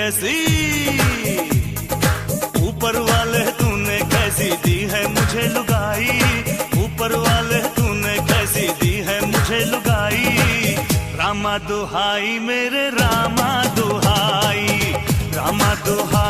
कैसी, ऊपर वाले तूने कैसी दी है मुझे लुगाई, ऊपर वाले तूने कैसी दी है मुझे लुगाई। रामा दुहाई मेरे रामा दुहाई, रामा दुहाई।